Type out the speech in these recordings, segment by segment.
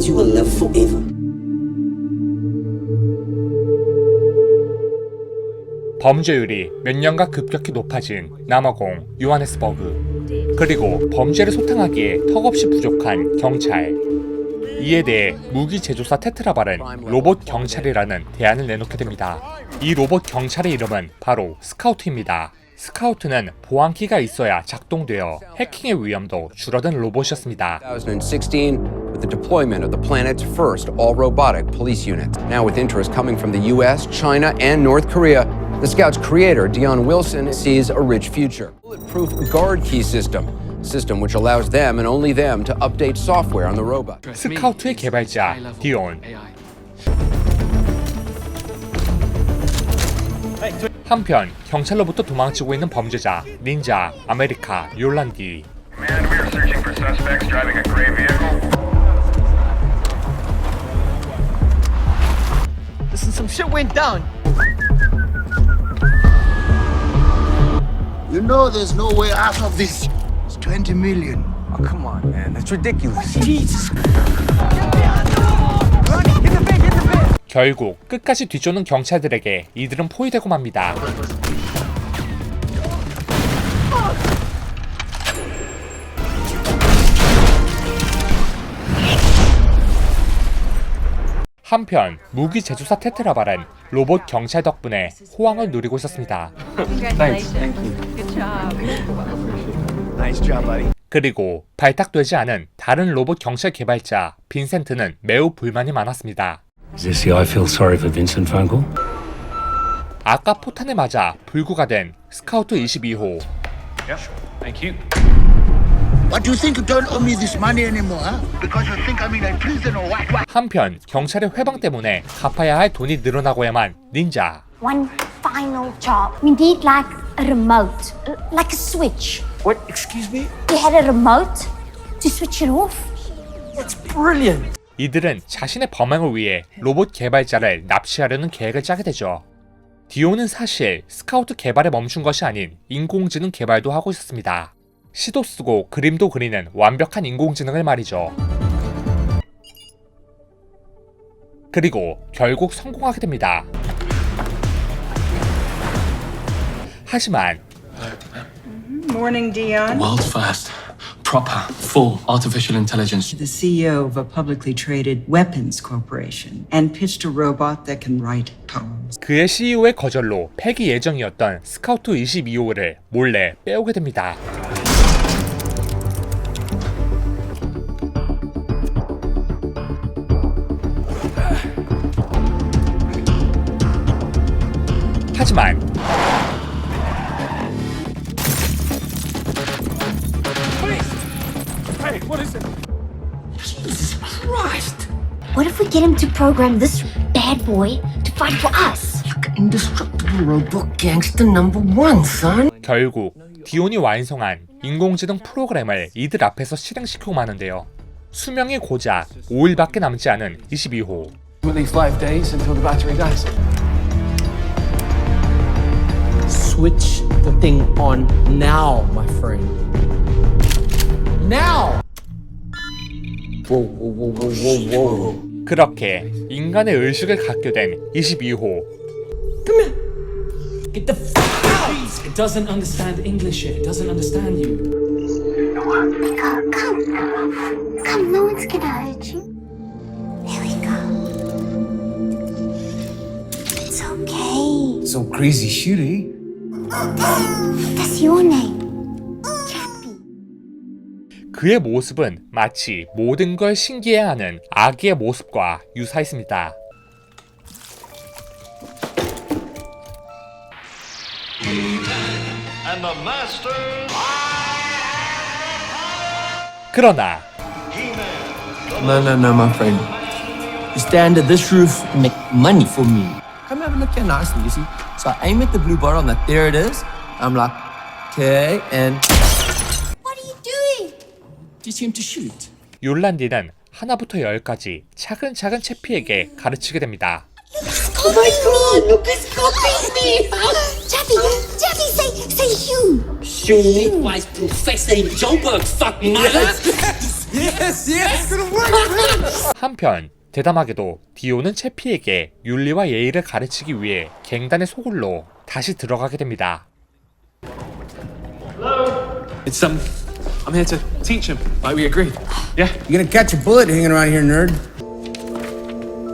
you will live forever. 범죄율이 몇 년간 급격히 높아진 남아공 요하네스버그, 그리고 범죄를 소탕하기에 턱없이 부족한 경찰. 이에 대해 무기 제조사 테트라발은 로봇 경찰이라는 대안을 내놓게 됩니다. 이 로봇 경찰의 이름은 바로 스카우트입니다. 스카우트는 보안키가 있어야 작동되어 해킹의 위험도 줄어든 로봇이었습니다. 2016, with the deployment of the planet's first all-robotic police unit. Now with interest coming from the US, China, and North Korea, the Scout's creator, Dion Wilson, sees a rich future. Bulletproof guard key system which allows them and only them to update software on the robot. 스카우트의 개발자 디온. 한편 경찰로부터 도망치고 있는 범죄자 닌자 아메리카 욜란디. Command, we are searching for suspects driving a gray vehicle. Listen, some shit went down. You know there's no way out of this. It's 20 million. Oh, come on, man. That's ridiculous. Jesus. 결국 끝까지 뒤쫓는 경찰들에게 이들은 포위되고 맙니다. 한편 무기 제조사 테트라발은 로봇 경찰 덕분에 호황을 누리고 있었습니다. 그리고 발탁되지 않은 다른 로봇 경찰 개발자 빈센트는 매우 불만이 많았습니다. Is this the I feel sorry for Vincent phone call? 아까 포탄에 맞아 불구가 된 스카우트 22호. Thank you. What do you think you don't owe me this money anymore, huh? Because you think I'm in a prison or what? 한편 경찰의 회방 때문에 갚아야 할 돈이 늘어나고야만 닌자. One final job. We need like a remote, like a switch. What? Excuse me? You had a remote to switch it off? That's brilliant. 이들은 자신의 범행을 위해 로봇 개발자를 납치하려는 계획을 짜게 되죠. 디오는 사실 스카우트 개발에 멈춘 것이 아닌 인공지능 개발도 하고 있었습니다. 시도 쓰고 그림도 그리는 완벽한 인공지능을 말이죠. 그리고 결국 성공하게 됩니다. 하지만 Morning, Dion. World's first, proper, full artificial intelligence. The CEO of a publicly traded weapons corporation and pitched a robot that can write poems. 그의 CEO의 거절로 폐기 예정이었던 스카우트 22호를 몰래 빼오게 됩니다. 하지만 What if we get him to program this bad boy to fight for us? Indestructible robot gangster #1, son. 결국 디온이 완성한 인공지능 프로그램을 이들 앞에서 실행시키고 마는데요. 수명이 고작 5일밖에 남지 않은 22호. Only 5 days until the battery dies. Switch the thing on now, my friend. Now! Whoa, whoa, whoa, whoa, whoa, whoa. 그렇게 인간의 의식을 갖게 된 22호. Get the f*** out! It doesn't understand English yet. It doesn't understand you. Come, no one's gonna hurt you. There we go. It's okay. So crazy shooty. That's your name. Chappie. 그의 모습은 마치 모든 걸 신기해하는 아기의 모습과 유사했습니다. 그러나 No, my friend. You stand at this roof and make money for me. Come have a look here nicely, you see. So I aim at the blue bar on that. There it is. I'm like, okay, and What are you doing? teach him to shoot. 욜란디는 하나부터 10까지 차근차근 채피에게 가르치게 됩니다. Oh my God! Look, he's copying me! Chappie, say you! Shoot me? Wise professor in Joburg, fuck mother. 한편 대담하게도 디오는 채피에게 윤리와 예의를 가르치기 위해 갱단의 소굴로 다시 들어가게 됩니다. It's I'm here to teach him, like we agreed. Yeah. You're gonna catch a bullet hanging around here, nerd.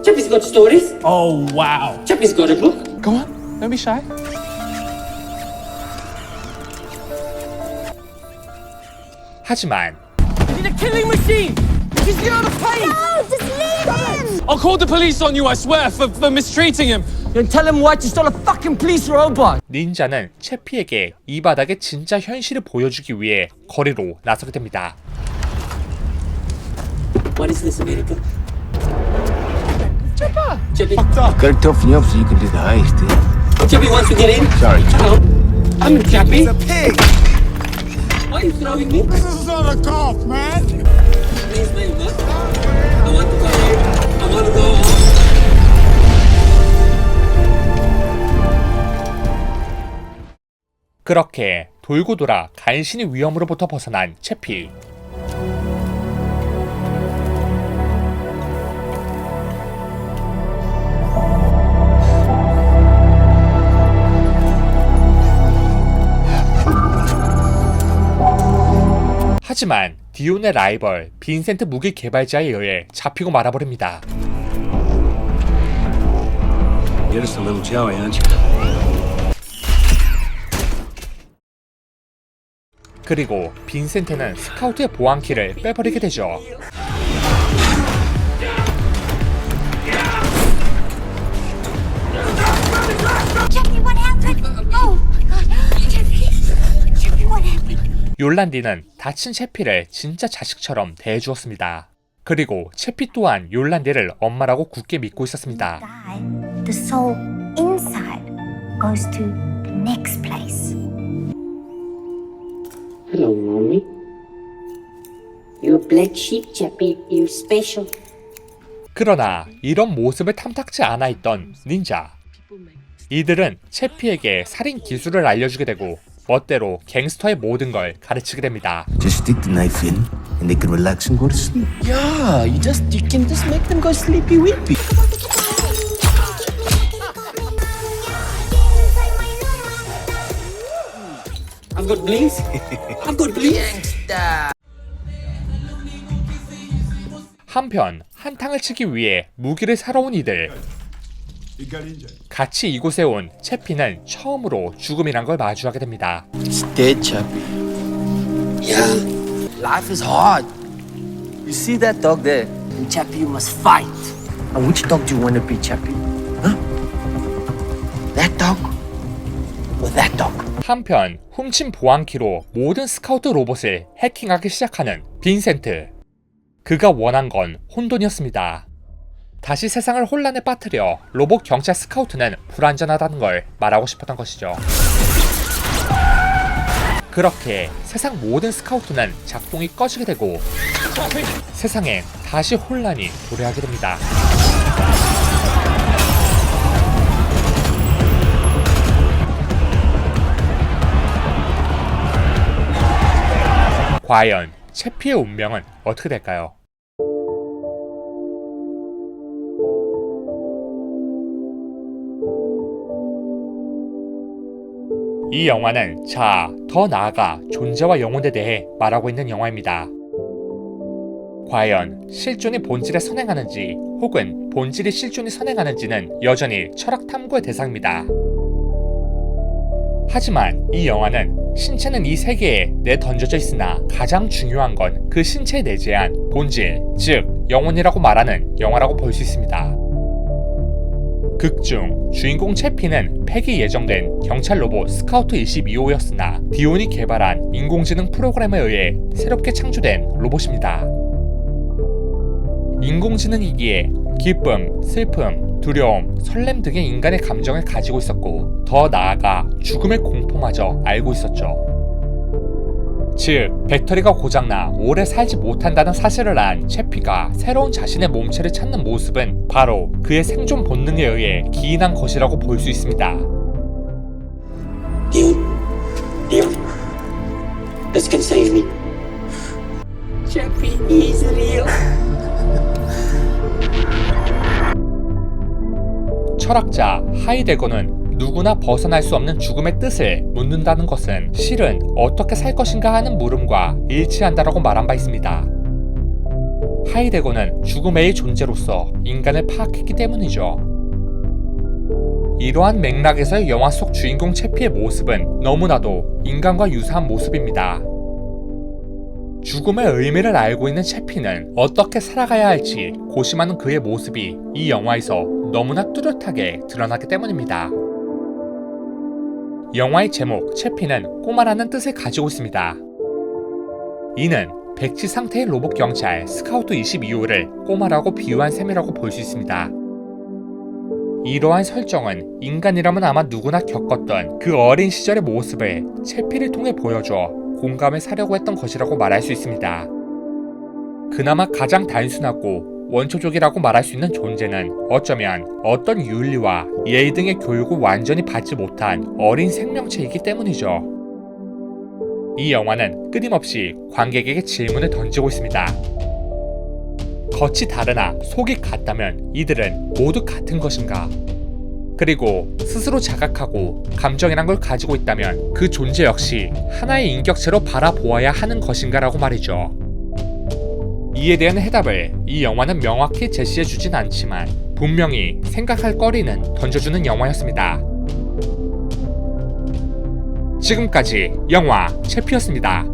Chappie's got stories. Oh wow. Chappie's got a book. Go on, don't be shy. 하지만 He's a killing machine! He's the pain! No, just leave him! I'll call the police on you, I swear, for mistreating him. Then tell him why you stole a fucking police robot! 닌자는 채피에게 이 바닥의 진짜 현실을 보여주기 위해 거리로 나서게 됩니다. What is this, America? Chappie. Gotta toughen you up so you can do the heist, eh? Chappie wants to get in. Sorry, Hello. I'm Chappie. pig! Why are you throwing me? This is not a golf, man! Please, my book. I want to go home. I want to go home. 그렇게 돌고 돌아 간신히 위험으로부터 벗어난 채피. 하지만 디온의 라이벌 빈센트 무기 개발자에 의해 잡히고 말아버립니다. You're just a little Joey, aren't you? 그리고 빈센트는 스카우트의 보안키를 빼버리게 되죠. Chappie, what happened? Oh my god. Chappie, what happened? 욜란디는 다친 채피를 진짜 자식처럼 대해주었습니다. 그리고 채피 또한 욜란디를 엄마라고 굳게 믿고 있었습니다. Die. The soul inside goes to the next place. Hello, mommy. You're a black sheep, Chappie. You're special. 그러나 이런 모습을 탐탁지 않아 있던 닌자. 이들은 채피에게 살인 기술을 알려주게 되고 멋대로 갱스터의 모든 걸 가르치게 됩니다. Just stick the knife in, and they can relax and go to sleep. Yeah, you can just make them go sleepy weepy. I've got blinks. I've got blinks. 한편 한탕을 치기 위해 무기를 사러 온 이들. 같이 이곳에 온 채피는 처음으로 죽음이란 걸 마주하게 됩니다. It's dead, Chappie. Yeah. Life is hard. You see that dog there? And Chappie, you must fight. And which dog do you want to be, Chappie? Huh? That dog? Or that dog? 한편 훔친 보안키로 모든 스카우트 로봇을 해킹하기 시작하는 빈센트. 그가 원한 건 혼돈이었습니다. 다시 세상을 혼란에 빠뜨려 로봇 경찰 스카우트는 불완전하다는 걸 말하고 싶었던 것이죠. 그렇게 세상 모든 스카우트는 작동이 꺼지게 되고 세상엔 다시 혼란이 도래하게 됩니다. 과연 채피의 운명은 어떻게 될까요? 이 영화는 더 나아가 존재와 영혼에 대해 말하고 있는 영화입니다. 과연 실존이 본질에 선행하는지 혹은 본질이 실존이 선행하는지는 여전히 철학 탐구의 대상입니다. 하지만 이 영화는 신체는 이 세계에 내던져져 있으나 가장 중요한 건 그 신체에 내재한 본질, 즉 영혼이라고 말하는 영화라고 볼 수 있습니다. 극중 주인공 채피는 폐기 예정된 경찰 로봇 스카우트 22호였으나 디온이 개발한 인공지능 프로그램에 의해 새롭게 창조된 로봇입니다. 인공지능이기에 기쁨, 슬픔, 두려움, 설렘 등의 인간의 감정을 가지고 있었고 더 나아가 죽음의 공포마저 알고 있었죠. 즉, 배터리가 고장나 오래 살지 못한다는 사실을 안 채피가 새로운 자신의 몸체를 찾는 모습은 바로 그의 생존 본능에 의해 기인한 것이라고 볼 수 있습니다. Dion. This can save me. Chappie is real. 철학자 하이데거는 누구나 벗어날 수 없는 죽음의 뜻을 묻는다는 것은 실은 어떻게 살 것인가 하는 물음과 일치한다라고 말한 바 있습니다. 하이데거는 죽음의 존재로서 인간을 파악했기 때문이죠. 이러한 맥락에서의 영화 속 주인공 채피의 모습은 너무나도 인간과 유사한 모습입니다. 죽음의 의미를 알고 있는 채피는 어떻게 살아가야 할지 고심하는 그의 모습이 이 영화에서 너무나 뚜렷하게 드러나기 때문입니다. 영화의 제목 채피는 꼬마라는 뜻을 가지고 있습니다. 이는 백지 상태의 로봇 경찰 스카우트 22호를 꼬마라고 비유한 셈이라고 볼 수 있습니다. 이러한 설정은 인간이라면 아마 누구나 겪었던 그 어린 시절의 모습을 채피를 통해 보여줘 공감을 사려고 했던 것이라고 말할 수 있습니다. 그나마 가장 단순하고 원초적이라고 말할 수 있는 존재는 어쩌면 어떤 윤리와 예의 등의 교육을 완전히 받지 못한 어린 생명체이기 때문이죠. 이 영화는 끊임없이 관객에게 질문을 던지고 있습니다. 겉이 다르나 속이 같다면 이들은 모두 같은 것인가? 그리고 스스로 자각하고 감정이란 걸 가지고 있다면 그 존재 역시 하나의 인격체로 바라보아야 하는 것인가라고 말이죠. 이에 대한 해답을 이 영화는 명확히 제시해주진 않지만 분명히 생각할 거리는 던져주는 영화였습니다. 지금까지 영화 채피였습니다.